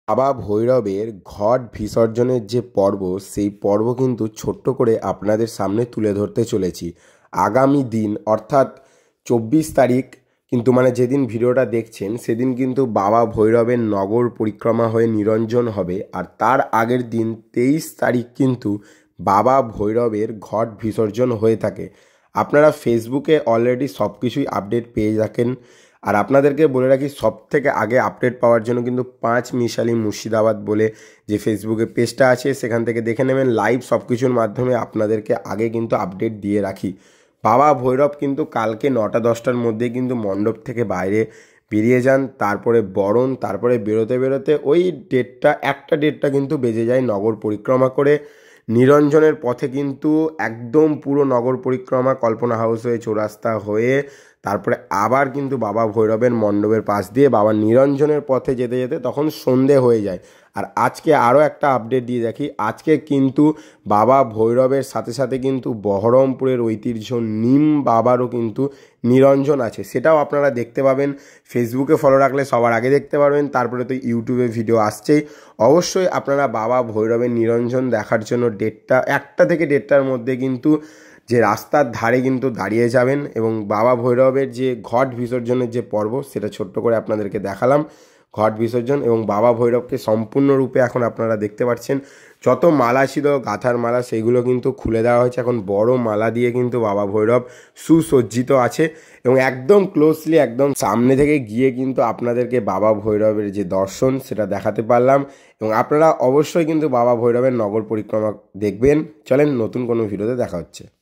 বাবা ভৈরবের ঘট বিসর্জনের যে পর্ব সেই পর্ব কিন্তু ছোট্ট করে আপনাদের সামনে তুলে ধরতে চলেছি। আগামী দিন অর্থাৎ 24 তারিখ কিন্তু যেদিন ভিডিওটা দেখছেন সেদিন কিন্তু বাবা ভৈরবের নগর পরিক্রমা হয়ে নিরঞ্জন হবে। আর তার আগের দিন 23 তারিখ কিন্তু বাবা ভৈরবের ঘট বিসর্জন হয়ে থাকে। আপনারা ফেসবুকে অলরেডি সব কিছুই আপডেট পেয়ে থাকেন। আর আপনাদেরকে বলে রাখি, সব থেকে আগে আপডেট পাওয়ার জন্য কিন্তু 5 মিশালি মুর্শিদাবাদ বলে যে ফেসবুকে পেজটা আছে সেখান থেকে দেখে নেবেন। লাইভ সব কিছুর মাধ্যমে আপনাদেরকে আগে কিন্তু আপডেট দিয়ে রাখি। বাবা ভৈরব কিন্তু কালকে 9টা-10টার মধ্যে কিন্তু মণ্ডপ থেকে বাইরে বেরিয়ে যান। তারপরে বরণ, তারপরে বেরোতে বেরোতে ওই 1টা কিন্তু বেজে যায় নগর পরিক্রমা করে। নিরঞ্জনের পথে কিন্তু একদম পুরো নগর পরিক্রমা কল্পনা হাউস হয়ে চৌরাস্তা হয়ে তারপরে আবার কিন্তু বাবা ভৈরবের মণ্ডপের পাশ দিয়ে বাবা নিরঞ্জনের পথে যেতে যেতে তখন সন্ধে হয়ে যায়। আর আজকে আরও একটা আপডেট দিয়ে দেখি, আজকে কিন্তু বাবা ভৈরবের সাথে সাথে কিন্তু বহরমপুরের ঐতিহ্য নিম বাবারও কিন্তু নিরঞ্জন আছে, সেটাও আপনারা দেখতে পাবেন। ফেসবুকে ফলো রাখলে সবার আগে দেখতে পারবেন। তারপরে তো ইউটিউবে ভিডিও আসছেই। অবশ্যই আপনারা বাবা ভৈরবের নিরঞ্জন দেখার জন্য 1টা থেকে 1:30টার মধ্যে কিন্তু যে রাস্তার ধারে কিন্তু দাঁড়িয়ে যাবেন। এবং বাবা ভৈরবের যে ঘট বিসর্জনের যে পর্ব সেটা ছোট্ট করে আপনাদেরকে দেখালাম। ঘট বিসর্জন এবং বাবা ভৈরবকে সম্পূর্ণরূপে এখন আপনারা দেখতে পাচ্ছেন যত মালা ছিল গাঁথার মালা সেইগুলো কিন্তু খুলে দেওয়া হয়েছে। এখন বড় মালা দিয়ে কিন্তু বাবা ভৈরব সুসজ্জিত আছে এবং একদম ক্লোজলি একদম সামনে থেকে গিয়ে কিন্তু আপনাদেরকে বাবা ভৈরবের যে দর্শন সেটা দেখাতে পারলাম। এবং আপনারা অবশ্যই কিন্তু বাবা ভৈরবের নগর পরিক্রমা দেখবেন। চলেন নতুন কোনো ভিডিওতে দেখা হচ্ছে।